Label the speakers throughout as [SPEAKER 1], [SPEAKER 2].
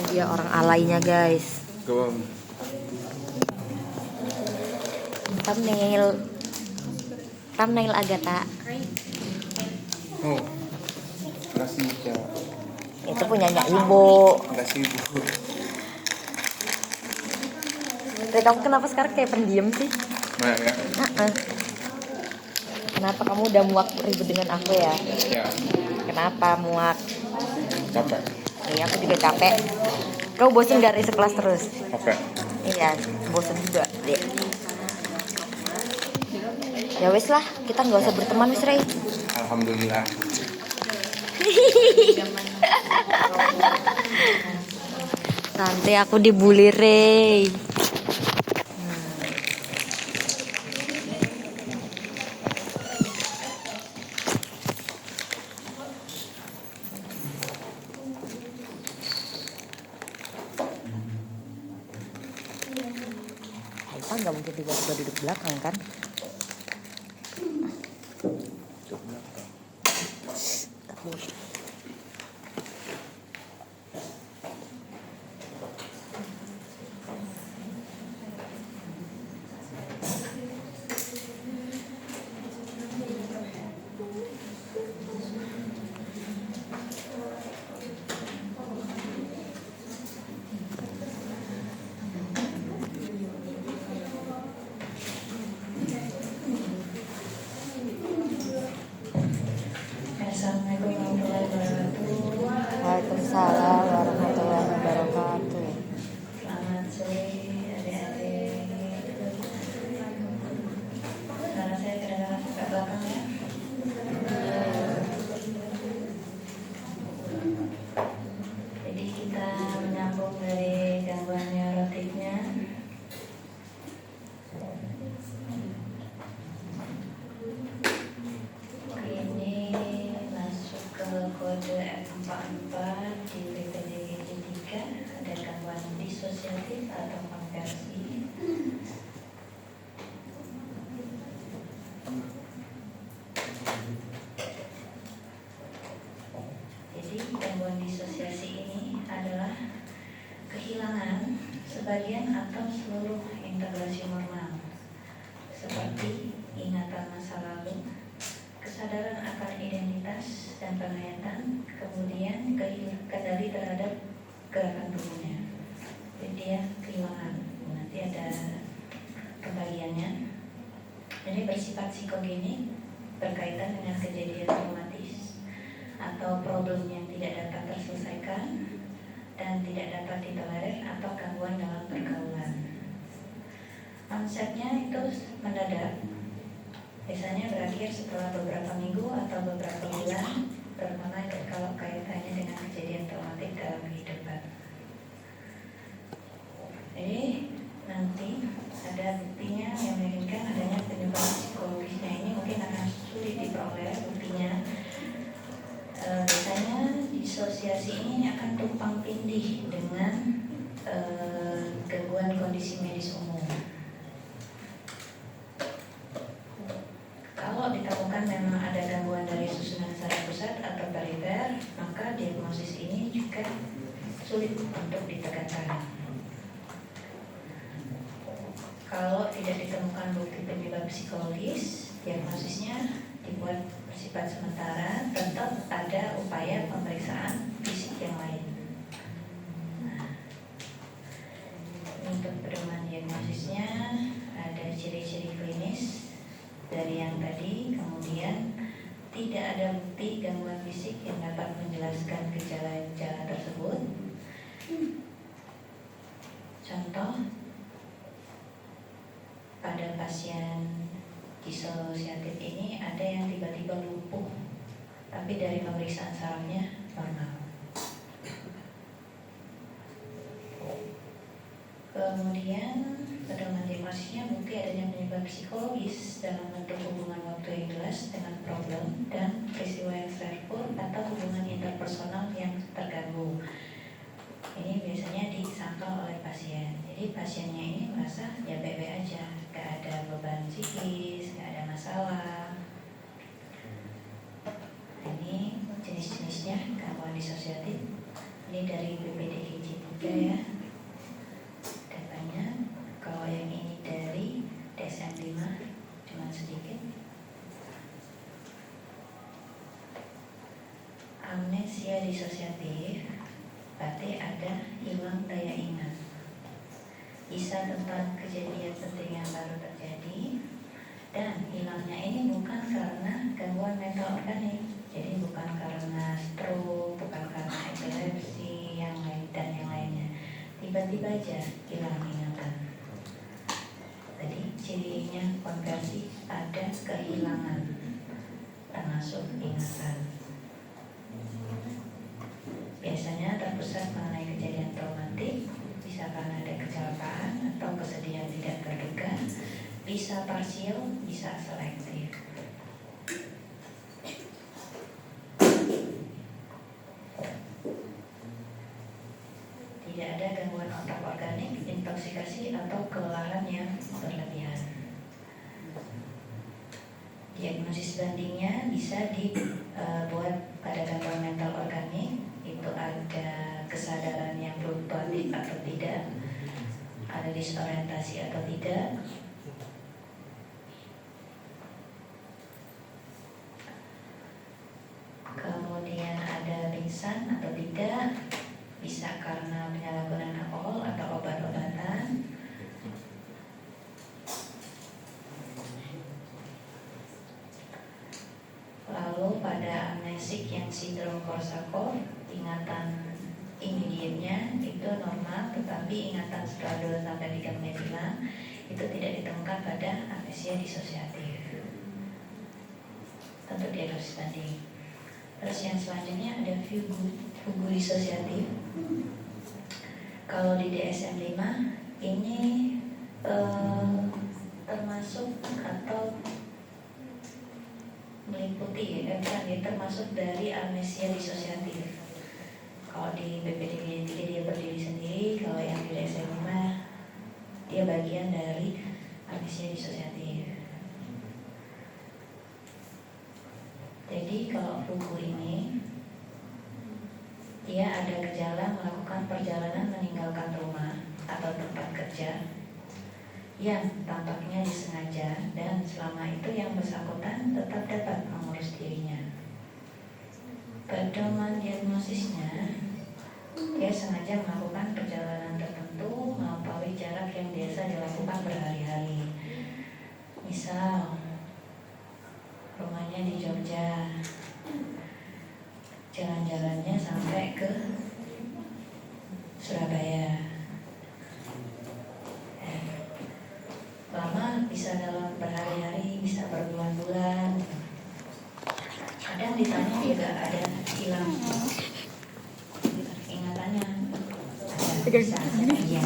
[SPEAKER 1] dia orang alaynya guys. Thumbnail Agatha.
[SPEAKER 2] Oh, nasi ya.
[SPEAKER 1] Itu punyanya ibu.
[SPEAKER 2] Nasi ibu.
[SPEAKER 1] Kamu kenapa sekarang kayak pendiam sih?
[SPEAKER 2] Nah ya.
[SPEAKER 1] Kenapa kamu udah muak ribet dengan aku ya?
[SPEAKER 2] Ya.
[SPEAKER 1] Kenapa muak?
[SPEAKER 2] Capek.
[SPEAKER 1] Iya, aku juga capek. Kau bosen gak isi kelas terus?
[SPEAKER 2] Capek.
[SPEAKER 1] Iya, bosen juga. Ya wes lah, kita nggak usah berteman wes Rey.
[SPEAKER 2] Alhamdulillah.
[SPEAKER 1] Nanti aku dibully Rey. Aipa nggak mungkin tiba-tiba duduk belakang kan? Waalaikumsalam warahmatullahi wabarakatuh.
[SPEAKER 3] Selamat sore adik-adik. Suara saya kedengaran ke belakang ya. Jadi kita menyambung dari gangguan neurotiknya. Ini masuk ke kode F44 di PPDG 3, ada gangguan disosiatif atau konversi. Jadi gangguan disosiasi ini adalah kehilangan sebagian atau seluruh integrasi normal seperti ingatan masa lalu, kesadaran akan identitas dan penghayatan, kemudian kendali terhadap gerakan tubuhnya. Jadi dia kehilangan. Nanti ada pembagiannya. Ini bersifat psikogenik, berkaitan dengan kejadian traumatis atau problem yang tidak dapat terselesaikan dan tidak dapat ditolerir atau gangguan dalam pergaulan. Konsepnya itu mendadak, biasanya berakhir setelah beberapa minggu atau beberapa bulan, terutama kalau kaitannya dengan kejadian traumatik dalam kehidupan. Jadi nanti ada buktinya yang menunjukkan adanya penyebab psikologisnya. Ini mungkin akan sulit diperoleh buktinya. Biasanya disosiasi ini akan tumpang tindih dengan gangguan kondisi medis umum. Kalau ditemukan memang ada gangguan dari susunan saraf pusat atau perifer, maka diagnosis ini juga sulit untuk ditegakkan. Kalau tidak ditemukan bukti penyebab psikologis, diagnosisnya dibuat bersifat sementara, tetap ada upaya pemeriksaan fisik yang lain. Nah, untuk pedoman diagnosisnya ada ciri-ciri klinis dari yang tadi, kemudian tidak ada bukti gangguan fisik yang dapat menjelaskan gejala-gejala tersebut. Contoh, pada pasien disosiatif ini ada yang tiba-tiba lumpuh, tapi dari pemeriksaan sarafnya normal. Kemudian pedoman diagnosisnya bukti adanya penyebab psikologis dalam bentuk hubungan waktu yang jelas dengan problem dan peristiwa yang stressful atau hubungan interpersonal yang terganggu. Ini biasanya disangkal oleh pasien. Jadi pasiennya ini merasa ya baik-baik aja, gak ada beban psikis, gak ada masalah. Ini jenis-jenisnya gangguan disosiatif. Ini dari BPDGJ 3. ada hilang daya ingat. Bisa tentang kejadian penting yang baru terjadi, dan hilangnya ini bukan karena gangguan mental organik. Jadi bukan karena stroke, bukan karena epilepsi, yang lain dan yang lainnya. Tiba-tiba aja hilang ingatan. Jadi cirinya konversi ada kehilangan, termasuk ingatan. Biasanya terpusat mengenai kejadian traumatik, bisa karena ada kecelakaan atau kesedihan tidak terduga, bisa parsial, bisa selektif. Tidak ada gangguan otak organik, intoksikasi atau kelelahan yang berlebihan. Diagnosis bandingnya bisa dibuat pada gangguan mental organik. Itu ada kesadaran yang fluktuatif atau tidak, ada disorientasi atau tidak, kemudian ada pingsan atau tidak, bisa karena penyalahgunaan alkohol atau obat-obatan. Lalu pada amnesik yang sindrom Korsakoff, ingatan immediate-nya itu normal, tetapi ingatan setelah 2-3 menit hilang itu tidak ditemukan pada amnesia disosiatif. Tentu diagnosis banding. Terus yang selanjutnya ada fugu disosiatif. Kalau di DSM-5 ini termasuk atau meliputi, termasuk dari amnesia disosiatif. Kalau di BPD 3 dia berdiri sendiri, kalau yang di DSM-5 dia bagian dari amnesia disosiatif. Jadi kalau fugu ini dia ada gejala melakukan perjalanan meninggalkan rumah atau tempat kerja yang tampaknya disengaja, dan selama itu yang bersangkutan tetap dapat mengurus dirinya. Pedoman diagnosisnya, dia sengaja melakukan perjalanan tertentu melampaui jarak yang biasa dilakukan berhari-hari. Misal rumahnya di Jogja, jalan-jalannya sampai ke Surabaya. Lama bisa dalam berhari-hari, bisa berbulan-bulan. Kadang ditanya juga ada hilang ingatannya, ada bisa iya.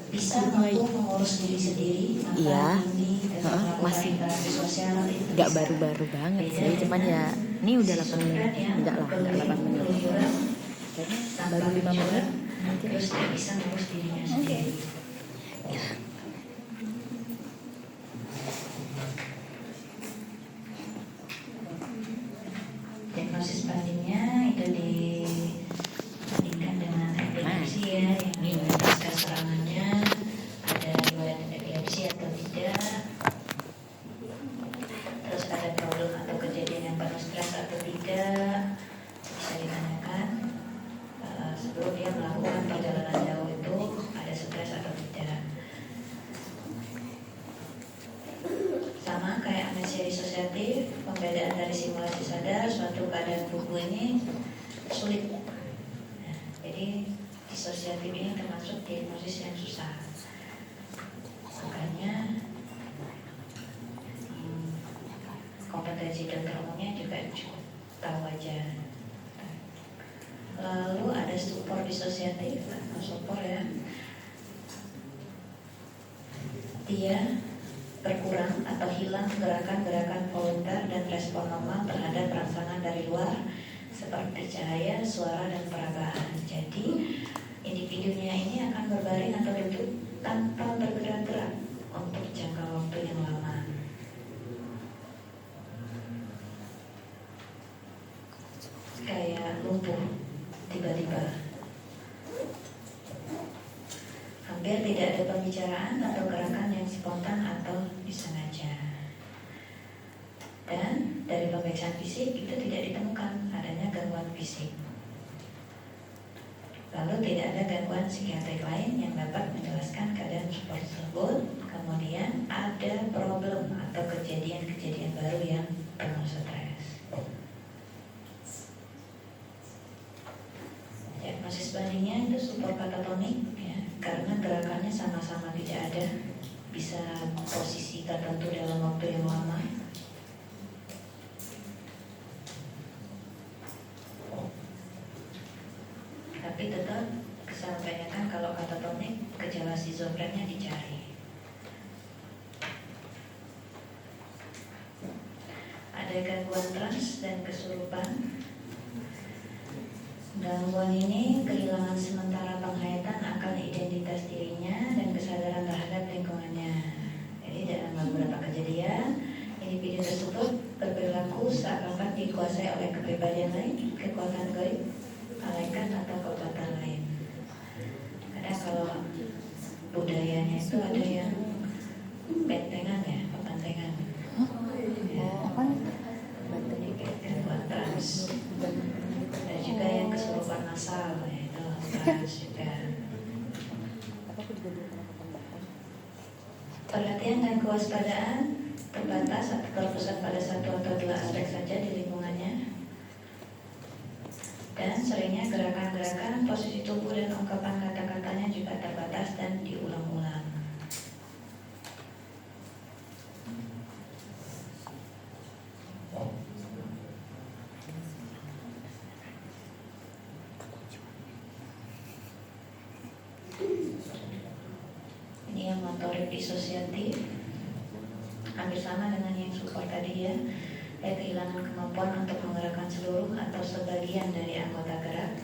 [SPEAKER 3] Bisa mampu mengurus diri sendiri,
[SPEAKER 1] Iya.
[SPEAKER 3] masih sosial,
[SPEAKER 1] Gak baru-baru banget sih, cuman ya ini udah 8 menit, enggak 8 menit, kayaknya baru 5 menit.
[SPEAKER 3] Terus dia bisa mengurus dirinya sendiri. Diagnosis bandingnya itu dibandingkan dengan epilepsi ya, yang pasca serangannya ada riwayat epilepsi atau tidak, terus ada problem atau kejadian yang penuh stres atau tidak, bisa ditanyakan sebelum dia melakukan perjalanan jauh itu ada stres atau tidak. Sama kayak amnesia disosiatif, pembedaan dari simulasi sadar suatu keadaan fugu ini sulit. Nah, jadi disosiatif ini termasuk diagnosis yang susah. Makanya kompetensi dokter umumnya juga cukup tahu aja. Lalu ada stupor disosiatif atau sopor ya. Dia berkurang atau hilang gerakan-gerakan voluntar dan respon normal terhadap rangsangan dari luar seperti cahaya, suara, dan peragaan. Jadi individunya ini akan berbaring atau duduk tanpa bergerak-gerak untuk jangka waktu yang lama. Kayak lumpuh tiba-tiba. Hampir tidak ada pembicaraan atau gerakan yang spontan atau disengaja. Dan dari pemeriksaan fisik itu tidak ditemukan adanya gangguan fisik. Lalu tidak ada gangguan psikiatrik lain yang dapat menjelaskan keadaan tersebut. Kemudian ada problem atau kejadian-kejadian baru yang penuh stres. Diagnosis bandingnya itu suprapatatonik ya, karena gerakannya sama-sama tidak ada, bisa posisi tertentu dalam waktu yang lama. Tapi tetap saya tanyakan kalau katatonik gejala schizofrenia dicari. Ada gangguan trans dan kesurupan. Gangguan ini kehilangan sementara penghayatan akan identitas dirinya dan kesadaran terhadap lingkungannya. Jadi dalam beberapa kejadian, individu tersebut berperilaku seakan-akan dikuasai oleh kepribadian lain, kekuatan gaib, malaikat atau kekuatan lain. Kadang kalau budayanya itu ada yang bentengan ya, pemantengan. Ya, gangguan trans. Ada juga yang kesurupan masal, yaitu trans juga. Perhatian dan kewaspadaan terbatas atau terpusat pada satu atau dua aspek saja di lingkungannya. Dan seringnya gerakan-gerakan, posisi tubuh dan ungkapan kata-katanya juga terbatas dan diulang-ulang. Ini yang motorik disosiatif, hampir sama dengan yang support tadi ya. Kehilangan kemampuan untuk menggerakkan seluruh atau sebagian dari anggota gerak.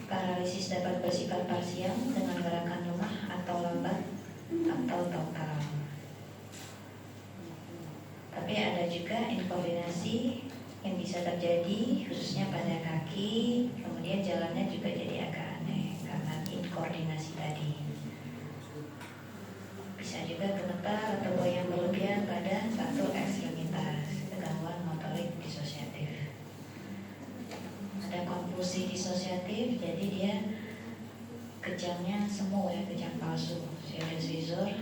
[SPEAKER 3] Paralisis dapat bersifat parsial dengan gerakan lemah atau lambat atau total. Tapi ada juga inkoordinasi yang bisa terjadi khususnya pada kaki, kemudian jalannya juga jadi agak aneh karena inkoordinasi tadi. Bisa juga gemetar atau goyang berlebihan pada satu ekstremitas, gangguan motorik disosiatif. Ada konfusi disosiatif, jadi dia kejangnya semu ya, kejang palsu. Pseudoschizoid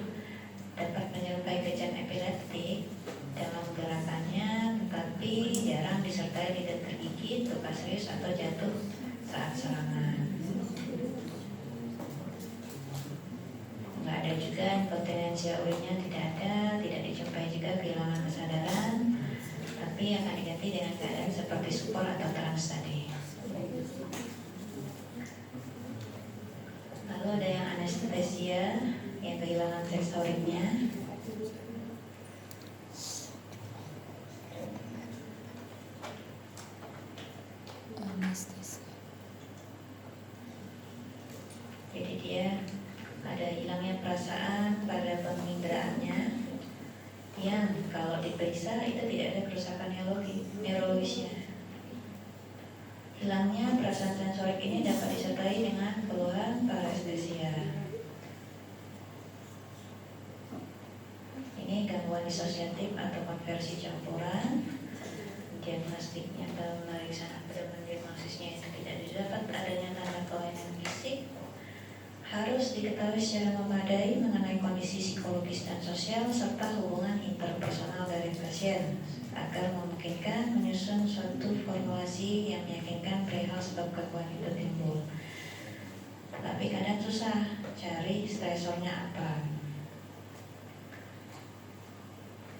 [SPEAKER 3] dapat menyerupai kejang epileptik dalam gerakannya, tetapi jarang disertai lidah tergigit, luka serius atau jatuh saat serangan. Nggak ada juga inkontinensia urinnya, tidak ada, tidak dijumpai juga kehilangan kesadaran, tapi akan diganti dengan keadaan seperti supor atau trans tadi. Lalu ada yang anestesia, yang kehilangan sensoriknya. Jadi dia ada hilangnya perasaan pada pengindraannya yang kalau diperiksa itu tidak ada kerusakan neurologisnya. Hilangnya perasaan sensorik ini dapat disertai dengan keluhan parestesia. Ini gangguan disosiatif atau konversi campuran. Diagnostiknya dalam pemeriksaan abdomen, diagnosisnya itu tidak didapat adanya tanda kelainan fisik. Harus diketahui secara memadai mengenai kondisi psikologis dan sosial serta hubungan interpersonal dari pasien agar memungkinkan menyusun suatu formulasi yang meyakinkan perihal sebab gangguan itu timbul. Tapi kadang susah cari stresornya apa.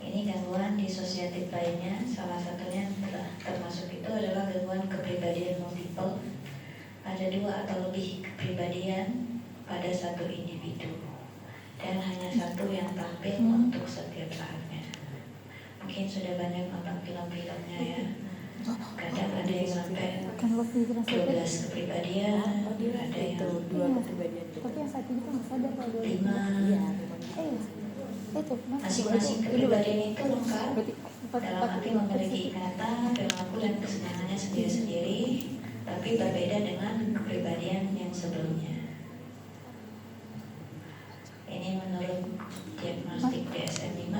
[SPEAKER 3] Ini gangguan disosiatif lainnya, salah satunya termasuk itu adalah gangguan kepribadian multiple. Ada dua atau lebih kepribadian pada satu individu dan hanya satu yang tampil untuk setiap saatnya. Mungkin sudah banyak nonton film-filmnya ya. Kadang ada yang sampai 12 kepribadian, ada yang
[SPEAKER 1] 2 kepribadian.
[SPEAKER 4] Tapi yang satu itu masih ada kalau
[SPEAKER 3] 5.
[SPEAKER 4] itu
[SPEAKER 3] Masing-masing kepribadian itu lengkap dalam arti memiliki ikatan, perilaku dan kesenangannya sendiri-sendiri, tapi berbeda dengan kepribadian yang sebelumnya. Ini menurut diagnostik DSM-5.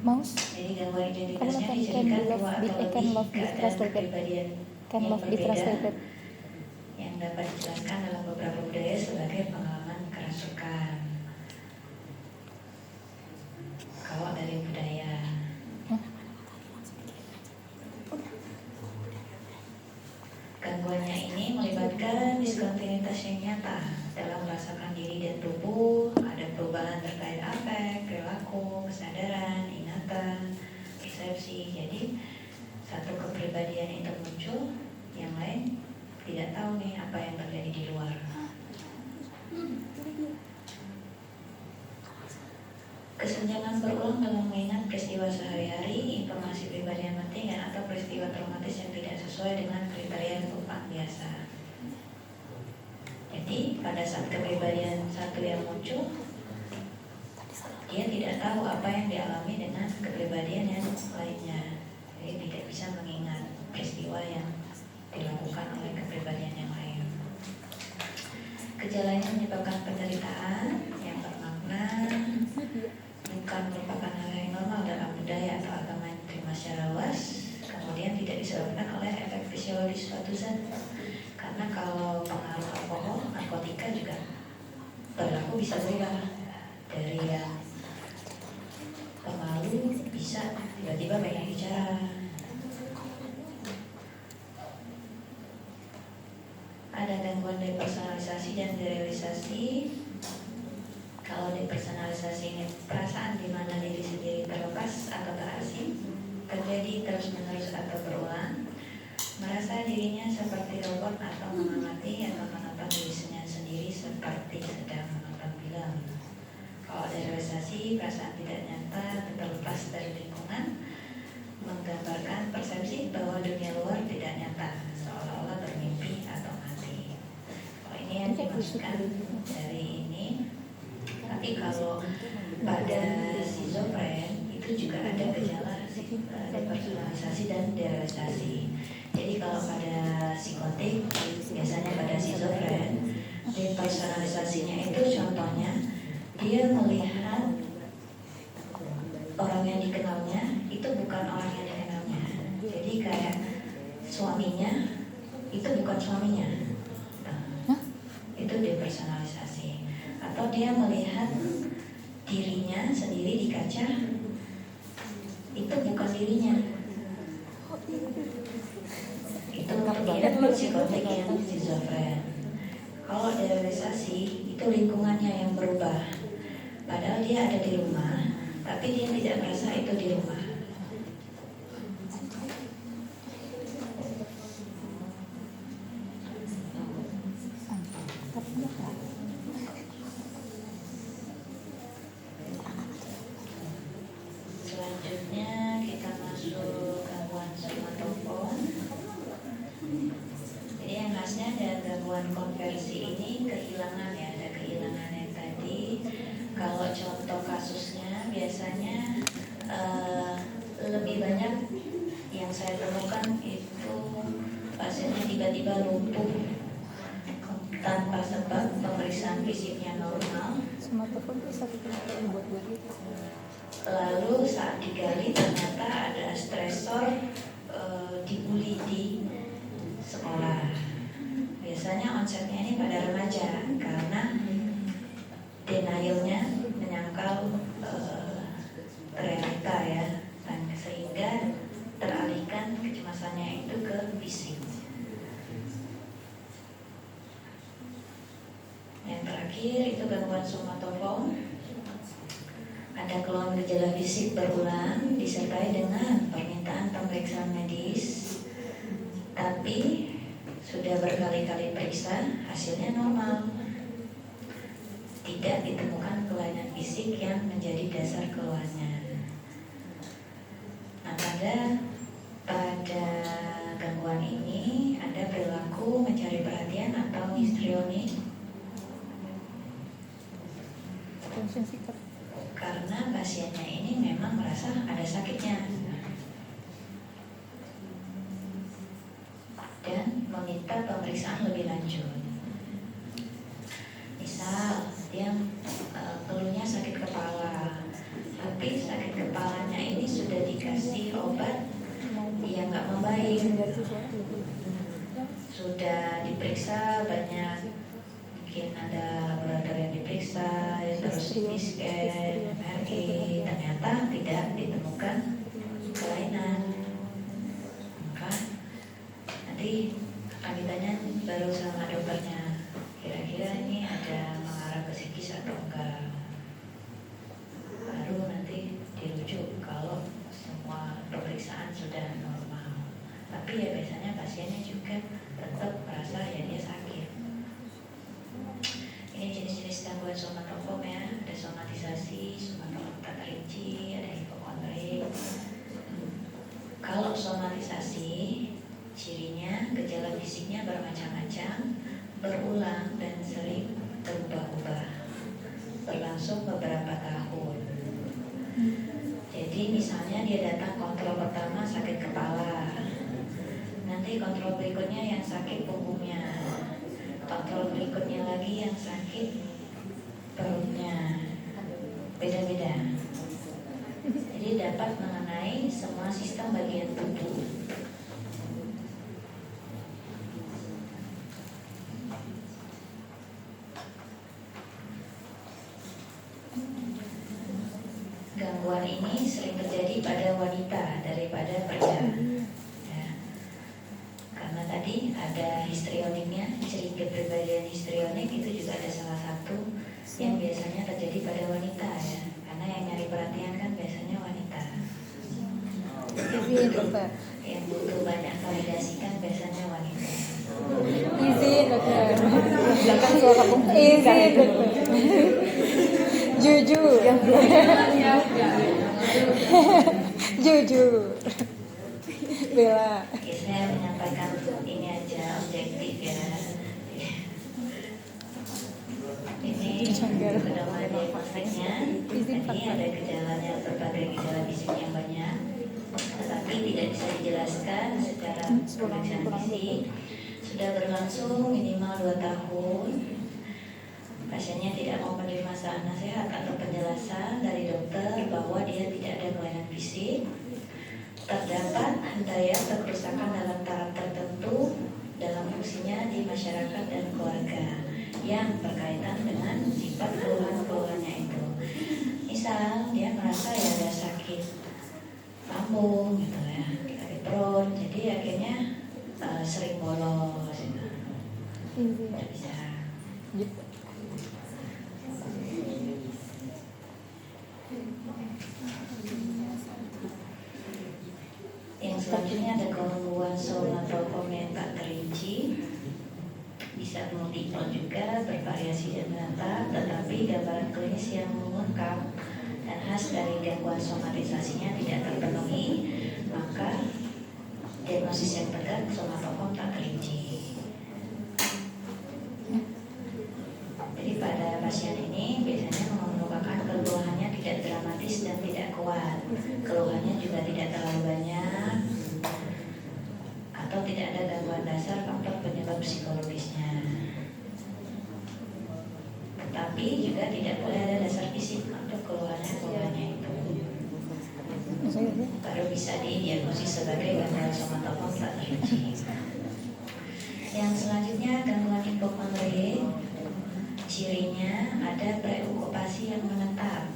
[SPEAKER 4] Mouse.
[SPEAKER 3] Jadi gangguan
[SPEAKER 4] Kamu
[SPEAKER 3] identitasnya
[SPEAKER 4] nonton
[SPEAKER 3] dijadikan dua
[SPEAKER 4] Can
[SPEAKER 3] atau lebih
[SPEAKER 4] Love Be
[SPEAKER 3] keadaan
[SPEAKER 4] Translated.
[SPEAKER 3] kepribadian
[SPEAKER 4] Can
[SPEAKER 3] yang
[SPEAKER 4] Love Be
[SPEAKER 3] berbeda
[SPEAKER 4] Translated.
[SPEAKER 3] yang dapat dijelaskan dalam beberapa budaya sebagai pengalaman kerasukan. Kalau dari budaya, gangguannya ini melibatkan diskontinuitas yang nyata dalam merasakan diri dan tubuh, ada perubahan terkait afek, perilaku, kesadaran, ingatan, persepsi. Jadi satu kepribadian itu muncul, yang lain tidak tahu nih apa yang terjadi di luar. Kesenjangan berulang dalam mengingat peristiwa sehari-hari, informasi pribadi yang penting, atau peristiwa traumatis yang tidak sesuai dengan kriteria kelupaan biasa. Jadi pada saat kepribadian satu yang muncul, dia tidak tahu apa yang dialami dengan kepribadian yang lainnya. Jadi tidak bisa mengingat peristiwa yang dilakukan oleh kepribadian yang lain. Gejalanya menyebabkan penderitaan yang bermakna bukan merupakan hal yang normal dalam budaya atau agama yang diterima secara luas, kemudian tidak disebabkan oleh efek fisiologis suatu zat. Karena kalau pengaruh alkohol, narkotika juga perilaku bisa berubah dari yang pemalu bisa tiba-tiba banyak bicara. Ada gangguan depersonalisasi dan derealisasi. Kalau depersonalisasi ini perasaan di mana diri sendiri terlepas atau terasing, terjadi terus-menerus atau berulang, merasa dirinya seperti robot atau mengamati atau menonton dirinya sendiri seperti sedang menonton film. Kalau derealisasi, perasaan tidak nyata terlepas dari lingkungan, menggambarkan persepsi bahwa dunia luar tidak nyata, seolah-olah bermimpi atau mati. Kalau ini yang dimaksudkan dari ini. Tapi kalau pada schizofren itu juga ada gejala depersonalisasi dan derealisasi. Jadi kalau pada psikotik, biasanya pada schizofren, depersonalisasinya itu contohnya dia melihat orang yang dikenalnya itu bukan orang yang dikenalnya. Jadi kayak suaminya itu bukan suaminya. Nah, itu depersonalisasi. Atau dia melihat dirinya sendiri di kaca, itu bukan dirinya. Itu kemudian psikotik yang schizofren. Kalau derealisasi itu lingkungannya yang berubah. Padahal dia ada di rumah, tapi dia tidak merasa itu di rumah. Selanjutnya kita masuk gangguan somatofon. Jadi yang khasnya ada gangguan konversi ini kehilangan ya, ada kehilangan yang tadi. Kalau contoh kasusnya biasanya lebih banyak yang saya temukan itu pasiennya tiba-tiba lumpuh tanpa sebab, pemeriksaan fisiknya normal.
[SPEAKER 4] Smartphone itu satu yang buat gitu.
[SPEAKER 3] Lalu saat digali ternyata ada stresor dibully di sekolah. Biasanya onsetnya ini pada remaja karena denialnya menyangkal realita ya, dan sehingga teralihkan kecemasannya itu ke fisik. Yang terakhir itu gangguan somatofon. Ada keluhan gejala fisik berulang disertai dengan permintaan pemeriksaan medis, tapi sudah berkali-kali periksa hasilnya normal. Tidak ditemukan kelainan fisik yang menjadi dasar keluhannya. Nah, pada gangguan ini ada perilaku mencari perhatian atau histrionik.
[SPEAKER 4] Attention seeker.
[SPEAKER 3] Karena pasiennya ini memang merasa ada sakitnya dan meminta pemeriksaan lebih lanjut. Misal dia keluhnya sakit kepala, tapi sakit kepalanya ini obat yang nggak membaik. Sudah diperiksa banyak, mungkin ada laboratorium yang diperiksa, terus CT scan, MRI, ternyata tidak ditemukan kelainan. Maka nanti akan ditanya baru sama dokternya, kira-kira ini ada mengarah ke psikis atau enggak. Baru nanti dirujuk kalau semua pemeriksaan sudah normal. Tapi ya biasanya pasiennya juga tetap merasa ya dia sakit. Ini jenis-jenis gangguan somatoform ya, ada somatisasi, somatoform tak terinci, ada hipokondrik. Kalau somatisasi, cirinya gejala fisiknya bermacam-macam, berulang dan sering berubah-ubah, berlangsung beberapa tahun. Jadi misalnya dia datang kontrol pertama sakit kepala, nanti kontrol berikutnya yang sakit punggungnya, kontrol berikutnya lagi yang sakit perutnya, beda-beda. Jadi dapat mengenai semua sistem bagian tubuh. Gangguan ini sering terjadi pada wanita daripada pria. Ya. Karena tadi ada histrioniknya, ciri kepribadian histrionik itu juga ada salah satu yang biasanya terjadi pada wanita ya. Karena yang nyari perhatian kan biasanya wanita.
[SPEAKER 4] Izin dokter.
[SPEAKER 3] Yang butuh banyak validasi kan biasanya wanita.
[SPEAKER 4] Izin dokter. Belakang suara kamu. Izin dokter. Jujur. Jujur. Bella.
[SPEAKER 3] Oke, saya menyampaikan ini aja objektif ya. Ini pedoman diagnostiknya. Tadi ada gejalanya, berbagai gejala fisik yang banyak, tetapi tidak bisa dijelaskan secara pemeriksaan fisik. Sudah berlangsung minimal 2 tahun. Pasiennya tidak mau menerima saran nasihat atau penjelasan dari dokter bahwa dia tidak ada kelainan fisik. Terdapat daya atau kerusakan dalam taraf tertentu dalam fungsinya di masyarakat dan keluarga yang berkaitan dengan sifat keluhan-keluhannya itu. Misal dia merasa ya ada sakit lambung gitu ya, sakit perut, jadi akhirnya sering bolos gitu. Tidak bisa. Yang selanjutnya ada gangguan somatoform yang tak terinci, bisa multiple juga, bervariasi dan menetap, tetapi gambaran klinis yang lengkap dan khas dari gangguan somatisasinya tidak terpenuhi, maka diagnosis yang benar somatoform tak terinci. Jadi pada pasien ini biasanya mengemukakan keluhannya tidak dramatis dan tidak kuat, keluhannya juga tidak terlalu banyak, atau tidak ada gangguan dasar faktor penyebab psikologisnya. Tetapi juga tidak boleh ada dasar fisik untuk keluhannya itu. Baru bisa didiagnosis sebagai gangguan somatoform tak terinci. Yang selanjutnya gangguan hipokondrik. Cirinya ada preokupasi yang menetap.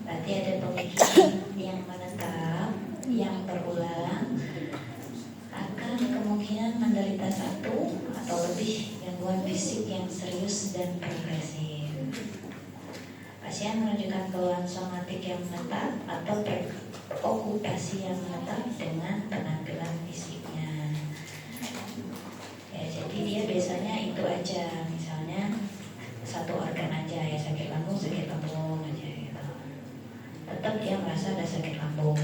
[SPEAKER 3] Berarti ada pemikiran yang menetap, yang berulang, akan kemungkinan menderita satu atau lebih gangguan fisik yang serius dan progresif. Pasien menunjukkan keluhan somatik yang menetap atau preokupasi yang menetap dengan penampilan fisiknya. Ya, jadi dia biasanya itu aja, misalnya satu organ aja ya, sakit lambung aja gitu. Tetap dia merasa ada sakit lambung.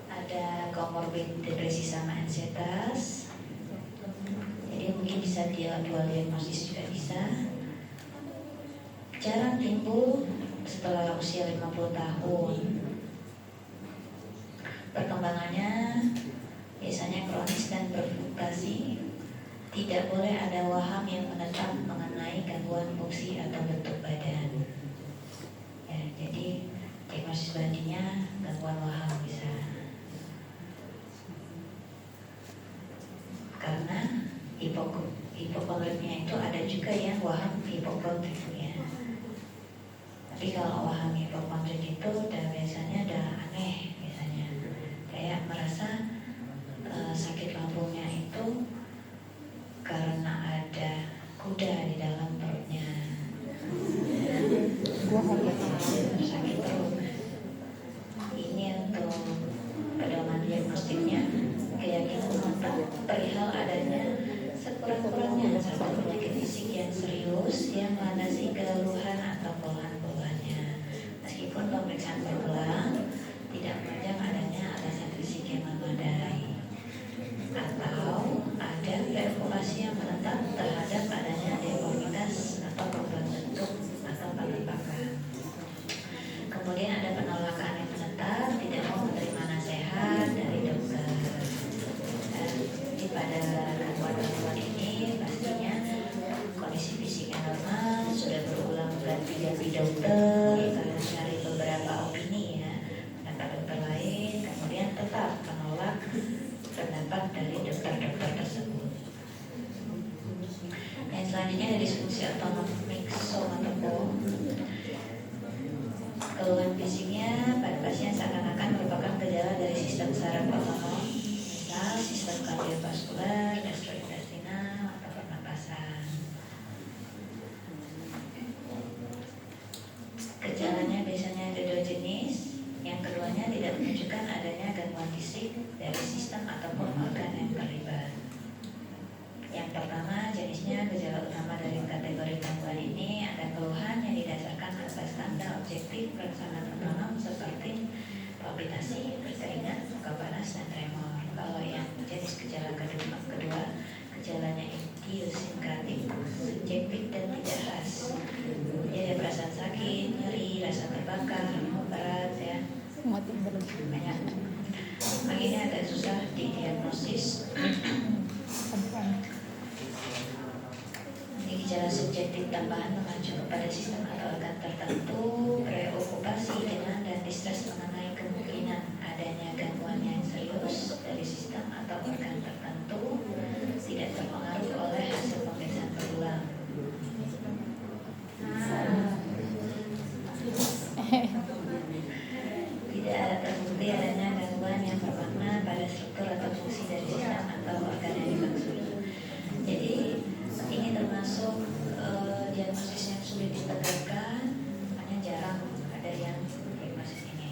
[SPEAKER 3] Ada komorbid depresi sama ansietas. Jadi mungkin bisa dia dual diagnosis juga bisa. Jarang timbul setelah usia 50 tahun. Perkembangannya biasanya kronis dan berfluktuasi. Tidak boleh ada waham yang menetap mengenai gangguan fungsi atau bentuk badan. Ya, jadi Diagnosis bandingnya gangguan waham bisa. Karena hipokondrinya itu ada juga yang waham hipokondrik ya. Tapi kalau waham hipokondrik itu udah biasanya udah aneh, biasanya kayak merasa sakit lambungnya itu karena ada kuda di dalam perutnya. Sakit perut. Ini untuk pedoman diagnostiknya keyakinan perihal adanya sekurang-kurangnya satu penyakit fisik yang serius yang melandasi keluhan atau keluhan-keluhannya. Meskipun pemeriksaan berulang tidak menunjang adanya alasan fisik yang memadai, atau ada preokupasi yang menetap terhadap adanya deformitas atau perubahan bentuk atau penampakan. Kemudian ada penolakan yang menetap, tidak mau menerima nasihat dari dokter. Jadi pada gangguan-gangguan ini pastinya kondisi fisiknya normal, sudah berulang ganti-ganti dokter, karena cari beberapa opini ya, pendapat dokter lain, kemudian tetap menolak pendapat dari dokter-dokter tersebut. Yang selanjutnya ada disfungsi autonomik somatopon. Keluhan fisiknya pada pasien seakan-akan merupakan gejala dari sistem saraf otonom, misal sistem kardiovaskular, gastrointestinal, atau pernapasan. Gejalanya biasanya ada dua jenis. Yang keduanya tidak menunjukkan adanya gangguan fisik dari sistem ataupun organ yang terlibat. Yang pertama jenisnya gejala utama dari kategori gangguan ini ada keluhan yang didasarkan atas tanda objektif perasaan otonom seperti palpitasi, berkeringat, muka panas, dan tremor. Kalau yang jenis gejala kedua gejalanya idiosinkratik, subjektif dan tidak khas. Jadi ada perasaan sakit, nyeri, rasa terbakar, berat ya. Banyak. Ini agak susah didiagnosis. Gejala subjektif tambahan mengacu kepada sistem atau organ tertentu, preokupasi dengan dan distres mengenai kemungkinan adanya gangguan yang serius dari sistem atau organ tertentu, tidak terpengaruh oleh hasil pemeriksaan berulang. Tidak terbukti adanya gangguan yang bermakna pada struktur atau fungsi dari sistem atau organ yang dimaksud. Jadi ini termasuk diagnosis yang sulit ditegakkan, makanya jarang ada yang diagnosis ini.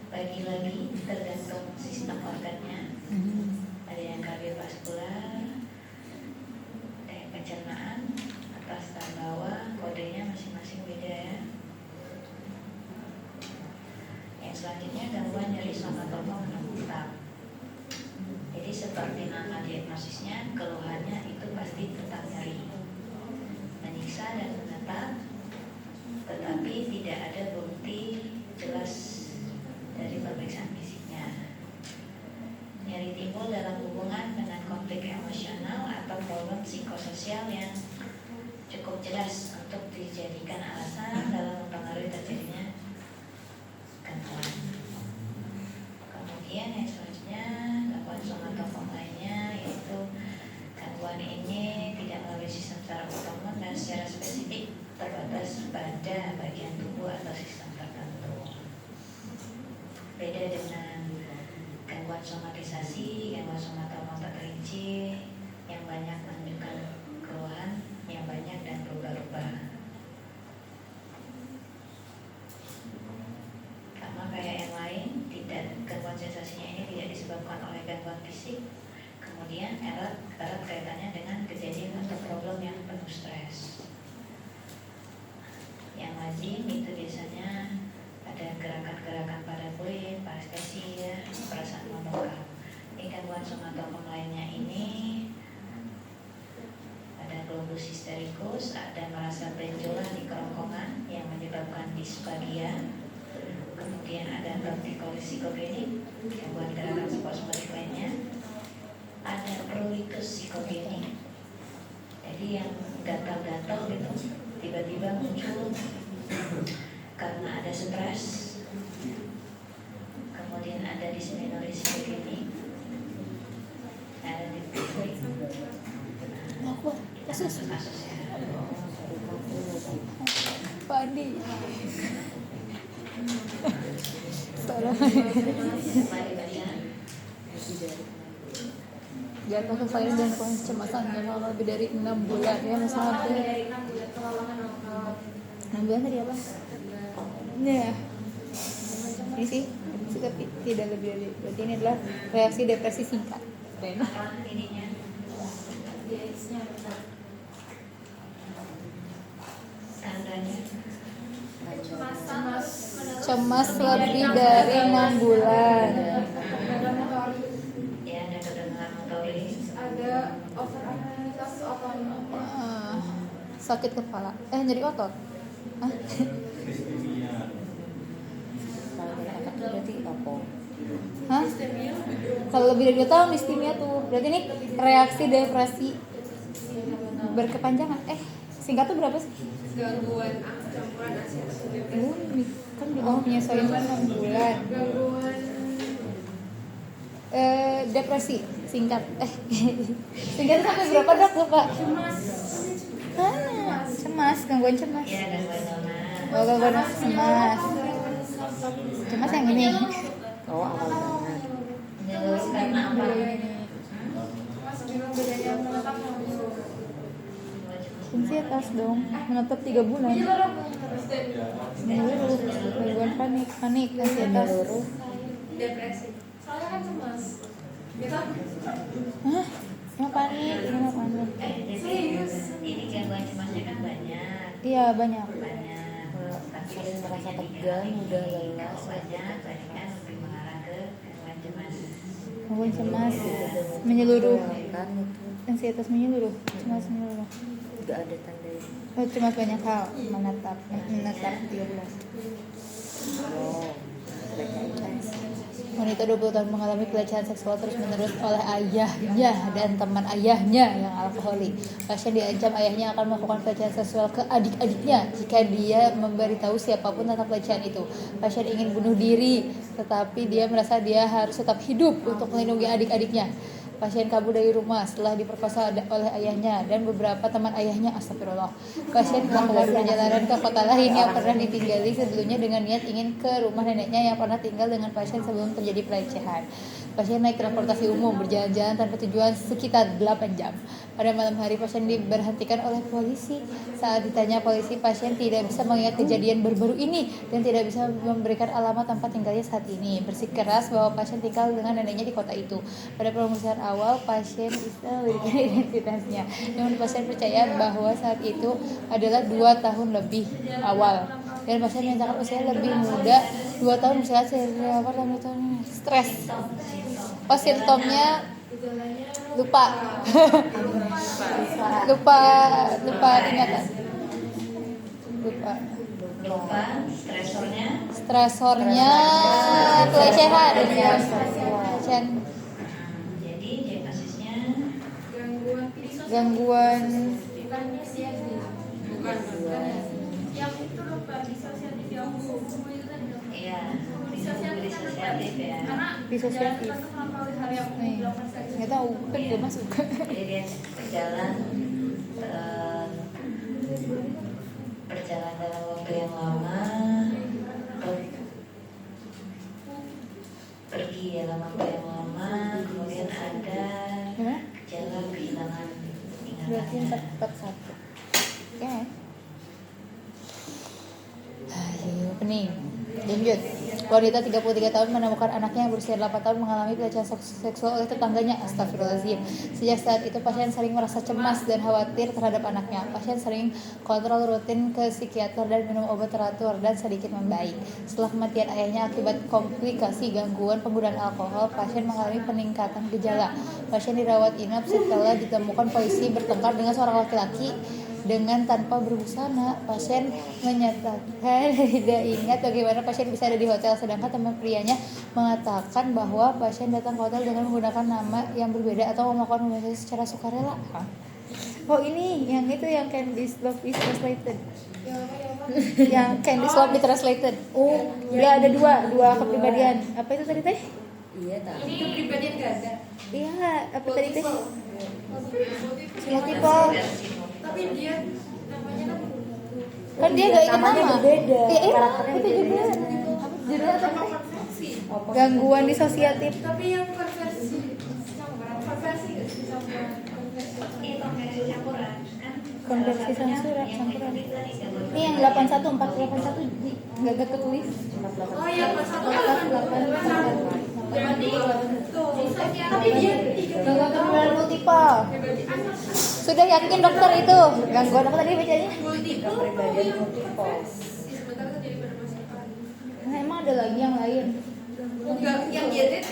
[SPEAKER 3] Dibagi lagi tergantung sistem organnya. Ada yang kardiovaskular, ada yang pencernaan, atas dan bawah, kodenya masing-masing beda ya. Yang selanjutnya gangguan nyeri somatopon menetap. Jadi seperti nama diagnosisnya, keluhannya itu pasti tetap nyeri, menyiksa dan menetap, tetapi tidak ada bukti jelas dari pemeriksaan fisiknya. Nyeri timbul dalam hubungan dengan konflik emosional atau problem psikososial yang cukup jelas untuk dijadikan alasan dalam mempengaruhi terjadinya gangguan. Kemudian yang selanjutnya gangguan somatopon lainnya, yaitu gangguan ini tidak melalui sistem saraf otonom dan secara spesifik terbatas pada bagian tubuh atau sistem tertentu. Beda dengan gangguan somatisasi, gangguan somatopon terperinci yang banyak menunjukkan keluhan yang banyak dan berubah-ubah. Sama kayak yang lain, tidak gangguan sensasinya ini tidak disebabkan oleh gangguan fisik. Kemudian erat kaitannya dengan kejadian atau problem yang penuh stres. Yang lazim itu biasanya ada gerakan-gerakan pada kulit, parestesia, perasaan membengkak. Ini gangguan somatopon lainnya ini ada globus hysterikus, ada merasa benjolan di kerongkongan yang menyebabkan disfagia. Kemudian ada torticollis psikogenik, gangguan gerakan spasmodik lainnya. Ada pruritus psikogenik, Jadi yang gatal-gatal gitu tiba-tiba muncul karena ada stres, kemudian ada dismenorrhea begini, ada depresi.
[SPEAKER 4] Apa? Kasus
[SPEAKER 3] Kasusnya
[SPEAKER 4] Pak Andi. Salah.
[SPEAKER 3] mari baca.
[SPEAKER 4] Jatuh ke file dan kecemasan selama lebih dari 6 bulan ya masalah tuh. 6 bulan tadi apa? Ya. Ini sih tapi tidak lebih dari berarti ini adalah reaksi depresi singkat. Keren.
[SPEAKER 3] Apa ininya? Tandanya
[SPEAKER 4] Cemas lebih dari 6 bulan.
[SPEAKER 3] ya ada kedengaran motorik,
[SPEAKER 4] Ah, sakit kepala. Nyeri otot. Hah?
[SPEAKER 1] Kalau dari otak tuh berarti apa?
[SPEAKER 4] Hah? Kalau lebih dari 2 tahun distimia tuh. Berarti ini reaksi depresi berkepanjangan. Singkat tuh berapa sih?
[SPEAKER 5] Gangguan campuran ansiedasi
[SPEAKER 4] Kan di bawah penyesuaian 6 bulan. Depresi singkat. Singkat sampai berapa dok lupa? Cemas, gangguan cemas.
[SPEAKER 3] ya gangguan cemas.
[SPEAKER 4] Oh, gangguan cemas. Cemas yang ini.
[SPEAKER 1] Oh, awal banget.
[SPEAKER 3] Menyeluruh karena apa?
[SPEAKER 4] Ansietas dong, menetap 3 bulan. Menyeluruh, gangguan panik, ansietas.
[SPEAKER 1] Menyeluruh.
[SPEAKER 5] depresi soalnya kan cemas gitu.
[SPEAKER 4] Hah? Emang panik, gimana panik?
[SPEAKER 3] Ini gangguan cemasnya kan banyak.
[SPEAKER 4] Iya banyak.
[SPEAKER 1] Sering merasa tegang, mudah lelah,
[SPEAKER 3] Banyak kan lebih mengarah ke gangguan cemas.
[SPEAKER 4] Gangguan cemas, menyeluruh,
[SPEAKER 1] kan itu
[SPEAKER 4] ansietas menyeluruh, cemas menyeluruh.
[SPEAKER 1] nggak ada tanda itu.
[SPEAKER 4] Oh, cemas banyak hal, menetap 3 bulan.
[SPEAKER 1] Oh, mereka intens.
[SPEAKER 4] Wanita 20 tahun mengalami pelecehan seksual terus-menerus oleh ayahnya dan teman ayahnya yang alkoholik. Pasien diancam ayahnya akan melakukan pelecehan seksual ke adik-adiknya jika dia memberitahu siapapun tentang pelecehan itu. Pasien ingin bunuh diri, tetapi dia merasa dia harus tetap hidup untuk melindungi adik-adiknya. Pasien kabur dari rumah setelah diperkosa oleh ayahnya dan beberapa teman ayahnya. Astagfirullah. Pasien melakukan perjalanan ke kota lain yang pernah ditinggali sebelumnya dengan niat ingin ke rumah neneknya yang pernah tinggal dengan pasien sebelum terjadi pelecehan. Pasien naik transportasi umum berjalan-jalan tanpa tujuan sekitar 8 jam. Pada malam hari pasien diberhentikan oleh polisi. Saat ditanya polisi, pasien tidak bisa mengingat kejadian baru-baru ini dan tidak bisa memberikan alamat tempat tinggalnya saat ini. Bersikeras bahwa pasien tinggal dengan neneknya di kota itu. Pada pemeriksaan awal, pasien bisa memberikan identitasnya. Namun pasien percaya bahwa saat itu adalah 2 tahun lebih awal. Dan pasien menyatakan usia lebih muda 2 tahun misalnya stres. Oh, simptomnya lupa ingatan,
[SPEAKER 3] Lupa,
[SPEAKER 4] stresornya pelecehan.
[SPEAKER 3] Jadi diagnosisnya
[SPEAKER 4] Gangguan
[SPEAKER 5] bukan yang itu lupa disosiatif yang semua itu tadi dok.
[SPEAKER 3] iya
[SPEAKER 5] Disosiatif kan lupa
[SPEAKER 3] disosiatif ya.
[SPEAKER 5] karena
[SPEAKER 4] Disosiatif.
[SPEAKER 5] jalan tertentu melampaui hal yang
[SPEAKER 4] Nih,
[SPEAKER 5] dilakukan sekali.
[SPEAKER 4] nggak tahu kan gak masuk.
[SPEAKER 3] Jadi dia berjalan dalam waktu yang lama, pergi dalam waktu yang lama, kemudian ada
[SPEAKER 4] Gimana?
[SPEAKER 3] gejala kehilangan
[SPEAKER 4] Berarti
[SPEAKER 3] ingatannya.
[SPEAKER 4] 441. Oke. Ayo, pening. Lanjut. Wanita 33 tahun menemukan anaknya yang berusia 8 tahun mengalami pelecehan seksual oleh tetangganya. Astagfirullahaladzim. Sejak saat itu pasien sering merasa cemas dan khawatir terhadap anaknya. Pasien sering kontrol rutin ke psikiater dan minum obat teratur dan sedikit membaik. Setelah kematian ayahnya akibat komplikasi gangguan penggunaan alkohol, pasien mengalami peningkatan gejala. Pasien dirawat inap setelah ditemukan polisi bertengkar dengan seorang laki-laki dengan tanpa berbusana. Pasien menyatakan tidak ingat bagaimana pasien bisa ada di hotel, sedangkan teman prianya mengatakan bahwa pasien datang ke hotel dengan menggunakan nama yang berbeda atau melakukan pemeriksaan secara sukarela. Oh ini yang itu yang Candice Love is Translated. Yang Candice Love is Translated.
[SPEAKER 1] Oh,
[SPEAKER 4] Dia ada dua kepribadian. Apa itu tadi teh?
[SPEAKER 1] iya tahu.
[SPEAKER 5] Ini kepribadian ganda.
[SPEAKER 4] Iya, apa tadi teh? Multiple.
[SPEAKER 5] Tapi dia namanya kan
[SPEAKER 4] Kan dia gak ingat
[SPEAKER 1] Namanya
[SPEAKER 4] nama.
[SPEAKER 1] berbeda,
[SPEAKER 4] Iya,
[SPEAKER 1] karakternya
[SPEAKER 4] itu
[SPEAKER 1] berbeda.
[SPEAKER 4] judulnya. Judulnya apa?
[SPEAKER 5] sama konversi.
[SPEAKER 4] Gangguan disosiatif.
[SPEAKER 5] Tapi yang konversi sama konversi nggak sih sama konversi?
[SPEAKER 3] Ini konversi campuran kan?
[SPEAKER 4] Konversi campuran. Ini yang 481 nggak ketulis.
[SPEAKER 5] Oh iya, pas satu berarti tuh. Tapi dia
[SPEAKER 4] Gangguan kepribadian multiple. Sudah yakin dokter itu? Gangguan apa tadi bacanya?
[SPEAKER 5] multiple.
[SPEAKER 1] Kepribadian multiple.
[SPEAKER 5] Sebentar kan jadi pada masakan.
[SPEAKER 4] Nah, emang ada lagi yang lain.
[SPEAKER 5] Enggak, yang diabetes.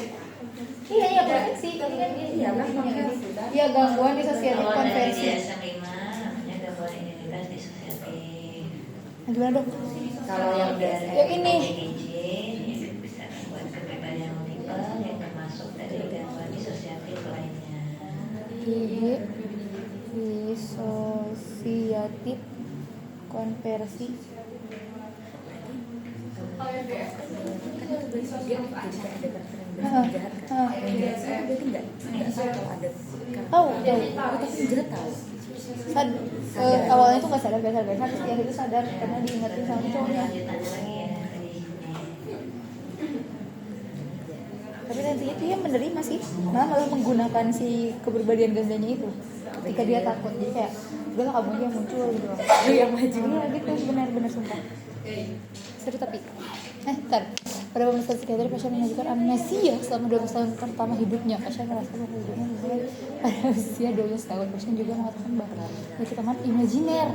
[SPEAKER 4] Iya konversi tadi kan dia.
[SPEAKER 1] Iya kan konversi kan?
[SPEAKER 4] Iya gangguan disosiatif
[SPEAKER 3] Kalau dari
[SPEAKER 4] konversi.
[SPEAKER 3] DSM-5 namanya gangguan identitas disosiatif.
[SPEAKER 4] Nah, gimana dok?
[SPEAKER 1] Kalau yang dari
[SPEAKER 4] Yang ini.
[SPEAKER 3] PDGJ ini bisa gangguan kepribadian multiple yang termasuk dari gangguan disosiatif lainnya.
[SPEAKER 4] Disosiatif konversi.
[SPEAKER 5] Oh ya,
[SPEAKER 1] dia jadi kayak ada karakter yang
[SPEAKER 4] Heeh,
[SPEAKER 1] jahat kan?
[SPEAKER 4] heeh.
[SPEAKER 1] Yang jahat itu berarti nggak tahu kalau ada
[SPEAKER 4] Tahu.
[SPEAKER 1] tapi jahat tahu.
[SPEAKER 4] Awalnya tuh nggak sadar, terus yang itu sadar karena diingetin sama cowoknya.
[SPEAKER 3] Lanjutannya lagi ya PDGJ-nya.
[SPEAKER 4] Tapi nanti itu dia menerima sih, malah menggunakan si kepribadian gandanya itu ketika dia takut. Jadi kayak udahlah kamu aja yang muncul gitu.
[SPEAKER 1] Yang maju.
[SPEAKER 4] Iya gitu, benar-benar sumpah. Seru tapi. Ntar pada pemeriksaan psikiatri pasien menunjukkan amnesia selama 12 tahun pertama hidupnya. Pasien merasa bahwa hidupnya dimulai pada usia 12 tahun. Pasien juga mengatakan bahwa itu teman imajiner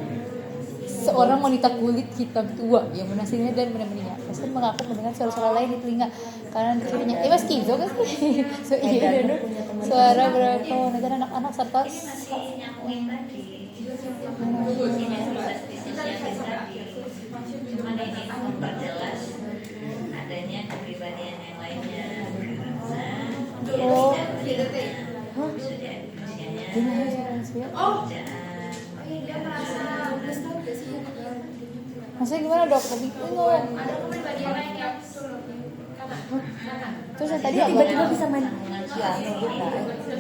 [SPEAKER 4] seorang wanita kulit hitam tua yang menasihinya dan menemaninya. Pasien mengaku mendengar suara-suara lain di telinga kanan kirinya. Mas skizo kan sih? So iya dong. Suara berapa wanita dan anak-anak serta
[SPEAKER 3] Masih nyambungin tadi. Ini proses disosiatif tadi. Cuman ini memperjelas adanya kepribadian yang lainnya karena
[SPEAKER 4] Oh.
[SPEAKER 3] bisa jadi usianya
[SPEAKER 5] Oh,
[SPEAKER 3] kerjaan.
[SPEAKER 5] dia merasa 12 tahun nggak sih?
[SPEAKER 4] maksudnya gimana dok? Tadi bingung.
[SPEAKER 5] Ada kepribadian lain yang suruh
[SPEAKER 4] Terus yang tadi
[SPEAKER 1] Dia
[SPEAKER 4] apa?
[SPEAKER 1] tiba-tiba bisa main piano kita.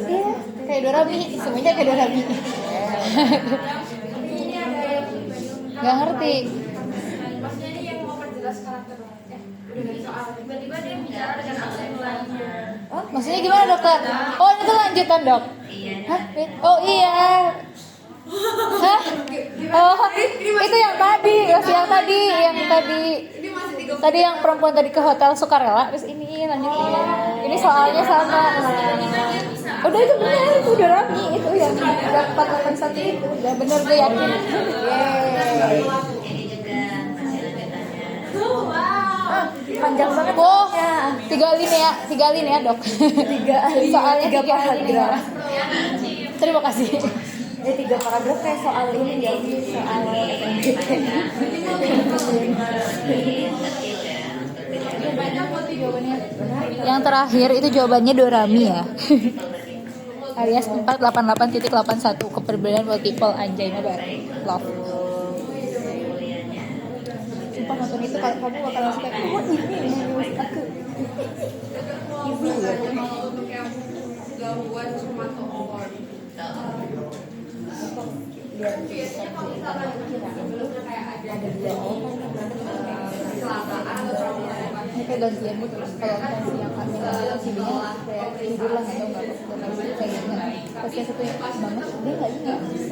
[SPEAKER 4] Iya, kayak Dorami, semuanya kayak Dorami.
[SPEAKER 5] Tapi ini ada yang kepribadian
[SPEAKER 4] Gak ngerti.
[SPEAKER 5] maksudnya ini yang mau perjelas karakter udah dari soal tiba-tiba dia bicara dengan aksen lainnya.
[SPEAKER 4] Oh, maksudnya gimana dokter? Oh, itu lanjutan dok.
[SPEAKER 3] Iya.
[SPEAKER 4] Hah? Oh iya. Hah? Oh, itu yang tadi, yang tadi.
[SPEAKER 5] Ini masih 3
[SPEAKER 4] Tadi yang perempuan tadi ke hotel Sukarela, terus ini lanjutin. Ini soalnya sama. Udah itu benar, itu udah Rami, itu yang dapat 81 itu. Udah bener gue yakin. Yeay.
[SPEAKER 3] Ini juga masih lanjutannya.
[SPEAKER 1] Panjang banget.
[SPEAKER 4] Oh, 3 lini ya dok.
[SPEAKER 1] 3
[SPEAKER 4] Soalnya 3
[SPEAKER 1] paragraf.
[SPEAKER 4] Terima kasih.
[SPEAKER 1] 3 paragraf kayak soal ini ya, soal FNBP.
[SPEAKER 4] Yang terakhir itu jawabannya Dorami ya. Alias 488.81 kepribadian multiple anjay nabar. Love. Sumpah nonton itu kalau kamu bakal suka. Oh ini menurut aku. Ibu ya.
[SPEAKER 5] Kalau untuk yang gangguan somatoform. Biasanya kalau misalnya sebelumnya kayak ada kecelakaan atau trauma
[SPEAKER 4] Ini kayak gantian gitu. Kalau kan si yang kami CD-nya kayak tidur lah atau nggak pas udah kali kayak gitu. Pas yang satu yang banget dia nggak ingat. Jadi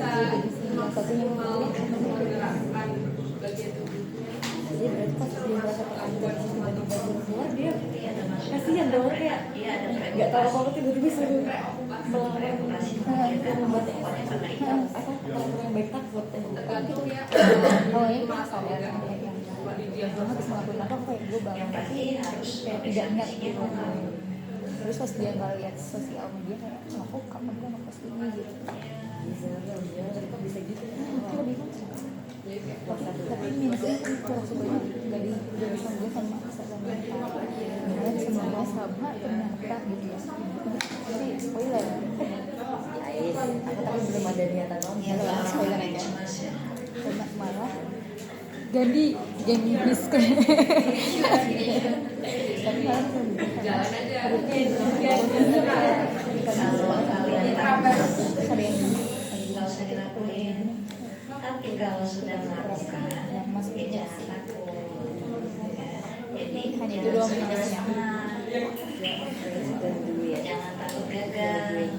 [SPEAKER 4] si yang satunya
[SPEAKER 5] menggerakkan bagian tubuh.
[SPEAKER 1] Jadi berarti pas dia merasa terangkat tiba-tiba keluar dia kasihan dong kayak nggak tahu apa-apa tiba-tiba suruh melawan membuat yang baik takut
[SPEAKER 5] Tergantung ya.
[SPEAKER 4] awalnya itu sadar yang gue habis ngelakuin apa kayak gue bangun tapi kayak tidak ingat gitu. Terus pas dia nggak lihat sosial media kayak aku kapan gue ngepost ini gitu.
[SPEAKER 1] kok bisa gitu
[SPEAKER 4] Kita bingung sih. Tapi mimpi itu langsung banyak nggak di jurusan gue sama kesehatan mental. Semuanya sama ternyata gitu ya. Jadi spoiler.
[SPEAKER 1] Aku tapi belum ada niatan nonton.
[SPEAKER 3] Yang
[SPEAKER 4] Spoiler
[SPEAKER 3] orang
[SPEAKER 4] aja.
[SPEAKER 3] cemas ya.
[SPEAKER 4] Coba marah. Gandhi bis ke. Tapi malah
[SPEAKER 5] Jalan aja.
[SPEAKER 3] Kalau kalian
[SPEAKER 4] terus ada yang
[SPEAKER 3] nggak usah dilakuin, tapi kalau sudah melakukan ya jangan takut ya. Jadi
[SPEAKER 4] Hanya itu
[SPEAKER 3] jangan
[SPEAKER 4] doang
[SPEAKER 3] setengah
[SPEAKER 4] minusnya.
[SPEAKER 3] jangan takut gagal,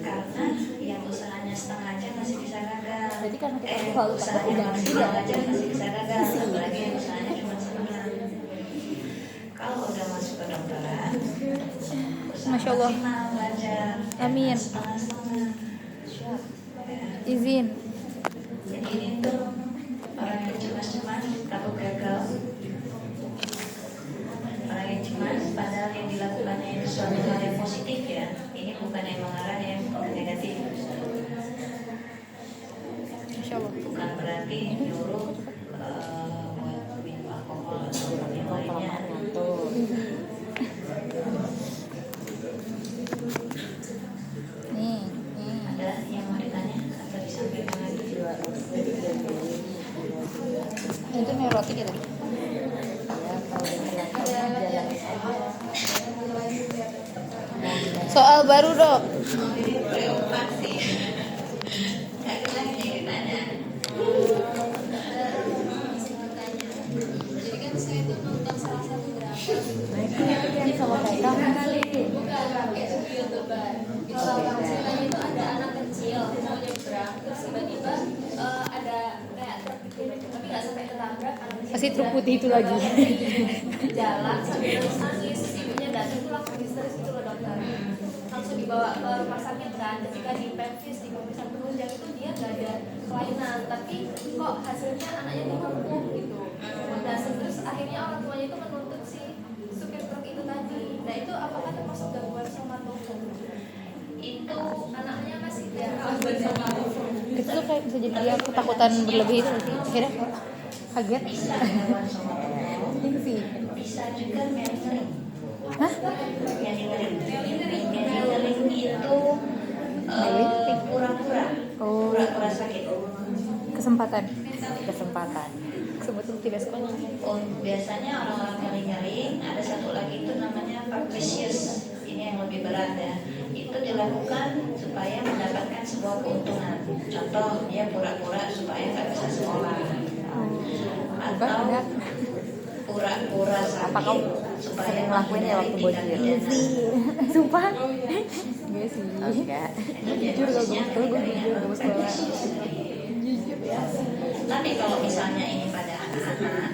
[SPEAKER 3] karena yang usahanya setengah aja masih bisa gagal.
[SPEAKER 4] Berarti karena kita selalu takut
[SPEAKER 3] Usahanya
[SPEAKER 4] jangan
[SPEAKER 3] maksimal
[SPEAKER 4] tidak.
[SPEAKER 3] aja masih bisa gagal, apalagi yang usahanya cuma setengah. Kalau udah masuk ke dokteran, usaha
[SPEAKER 4] Masya Allah.
[SPEAKER 3] maksimal belajar,
[SPEAKER 4] Amin.
[SPEAKER 3] setengah-setengah. Ya.
[SPEAKER 4] Izin.
[SPEAKER 3] Jadi ini tuh orang yang cemas-cemas takut gagal, orang yang cemas padahal yang dilakukannya itu suatu hal yang positif ya. Ini bukan yang mengarah yang negatif,
[SPEAKER 4] Masya Allah.
[SPEAKER 3] bukan berarti nyuruh buat minum alkohol atau yang lainnya.
[SPEAKER 4] Nih.
[SPEAKER 3] Ada yang mau ditanya atau disampaikan lagi?
[SPEAKER 4] Itu neurotik ya tadi. Soal baru dok.
[SPEAKER 3] Pasti. Nggak bisa ditanya.
[SPEAKER 5] Jadi kan saya itu nonton salah satu drama.
[SPEAKER 1] Sama kayak kamu sih.
[SPEAKER 5] Bukan kayak YouTuber. Itu ceritanya itu ada anak kecil mau nyebrang, terus tiba-tiba ada kayak truk gitu, tapi nggak sampai ketabrak anak kecil.
[SPEAKER 4] Pasti truk putih itu lagi.
[SPEAKER 5] Jalan sambil nangis, ibunya datang tuh langsung histeris gitu loh dokter. Langsung dibawa ke rumah sakit kan. Ketika di peptis di pemeriksaan penunjang itu dia nggak ada kelainan, tapi kok hasilnya anaknya tuh lumpuh gitu. Nah terus akhirnya orang tuanya itu menuntut si supir truk itu tadi. Nah itu apakah termasuk gangguan somatoform? Itu anaknya masih gangguan somatoform.
[SPEAKER 4] Itu tuh kayak bisa jadi dia ketakutan berlebih itu sih. Akhirnya kaget.
[SPEAKER 3] Bisa gangguan somatikal,
[SPEAKER 4] Ini sih.
[SPEAKER 3] bisa juga melingering.
[SPEAKER 4] Hah?
[SPEAKER 3] Melingering itu pura-pura,
[SPEAKER 4] Oh.
[SPEAKER 3] pura-pura sakit.
[SPEAKER 4] Kesempatan.
[SPEAKER 1] Kesempatan.
[SPEAKER 4] Sebetulnya tidak sekolah.
[SPEAKER 3] Oh, biasanya orang-orang melingering ada satu lagi itu namanya factitious. Ini yang lebih berat ya. Itu dilakukan supaya mendapatkan sebuah keuntungan. Contoh dia pura-pura supaya nggak bisa sekolah, atau
[SPEAKER 4] Berat.
[SPEAKER 3] pura-pura sakit
[SPEAKER 1] Apa kau
[SPEAKER 3] supaya
[SPEAKER 1] sering ngelakuin ya waktu
[SPEAKER 3] menghindari
[SPEAKER 1] bocil?
[SPEAKER 3] tindak pidana.
[SPEAKER 4] Sumpah. Enggak sih.
[SPEAKER 1] Enggak.
[SPEAKER 4] Jujur kalau gue jujur gak mau sekolah. Jujur ya.
[SPEAKER 3] Tapi kalau misalnya ini pada anak-anak,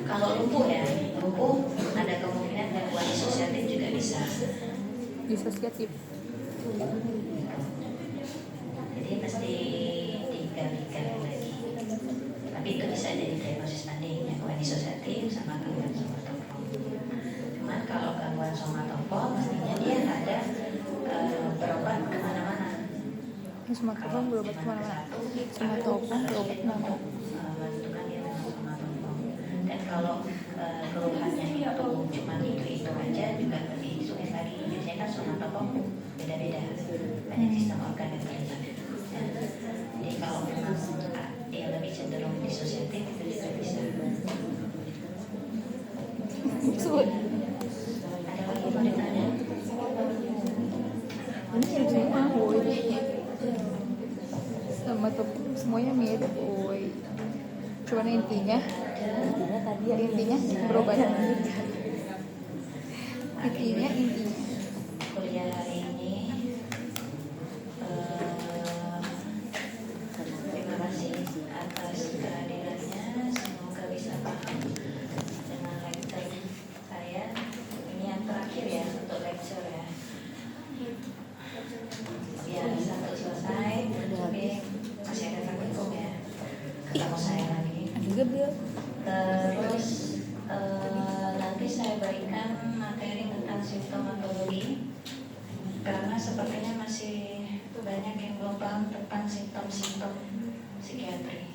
[SPEAKER 3] kalau lumpuh ya, lumpuh ada kemungkinan gangguan disosiatif juga bisa.
[SPEAKER 4] Disosiatif.
[SPEAKER 3] Jadi mesti digali-gali lagi. Tapi itu bisa jadi diagnosis tanding, gangguan disosiatif sama gangguan somatoform. Cuman kalau gangguan somatoform mestinya dia ada berobat kemana-mana.
[SPEAKER 4] Ini somatoform berobat kemana-mana. Somatoform berobat kemana-mana.
[SPEAKER 3] Menentukan dia dengan somatoform. Dan kalau keluhannya itu cuma itu aja juga lebih sulit lagi. Biasanya kan somatoform beda-beda, banyak sistem organ yang terlibat. Jadi kalau memang dia lebih cenderung disosiatif itu juga bisa.
[SPEAKER 4] Sebut.
[SPEAKER 3] Ada lagi mau ditanya?
[SPEAKER 4] Ini mirip semua, woi. Somatoform semuanya mirip, woi. Cuman intinya berobat. Intinya.
[SPEAKER 3] Kuliah hari ini terima kasih atas kehadirannya, semoga bisa paham dengan lecture saya. Ini yang terakhir ya untuk lecture ya. Ya satu selesai, tapi masih ada praktikum ya. Ketemu saya lagi.
[SPEAKER 4] Juga Bill.
[SPEAKER 3] Terus nanti saya berikan materi tentang simptomatologi karena sepertinya masih banyak yang belum paham tentang simptom-simptom psikiatri.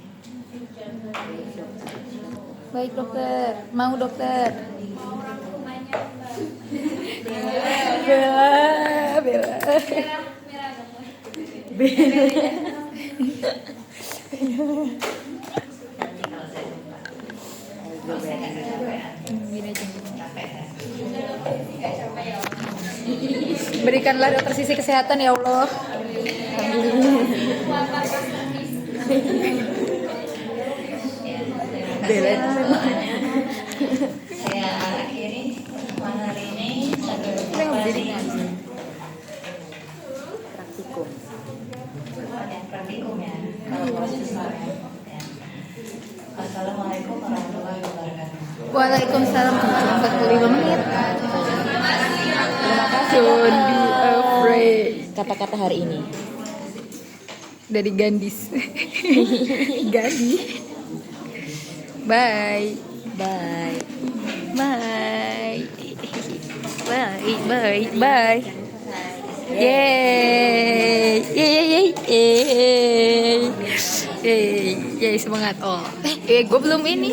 [SPEAKER 4] Baik dokter, mau dokter.
[SPEAKER 5] Mau rangkum banyak mbak.
[SPEAKER 4] Bella.
[SPEAKER 5] Merah
[SPEAKER 3] Nanti kalau saya lupa. Kalau saya nggak kecapean.
[SPEAKER 4] Gini aja.
[SPEAKER 3] Capek kan?
[SPEAKER 4] Berikanlah dokter Sisi kesehatan ya Allah.
[SPEAKER 3] Ya, terima kasih atas doanya. Saya akhiri pertemuan hari ini. Sampai jumpa di
[SPEAKER 1] Praktikum.
[SPEAKER 3] praktikum ya. Kalau mau besar ya. Assalamualaikum warahmatullahi wabarakatuh.
[SPEAKER 4] Waalaikumsalam 45 menit.
[SPEAKER 1] Terima kasih.
[SPEAKER 4] Don't be afraid.
[SPEAKER 1] Kata-kata hari ini.
[SPEAKER 4] Dari Gandis. Gandhi. Bye.
[SPEAKER 1] Bye.
[SPEAKER 4] Bye. Bye. Bye. Bye. Yeay. Yeay. Yeay. Yeay. Yeay. Semangat. Oh. Gue belum ini.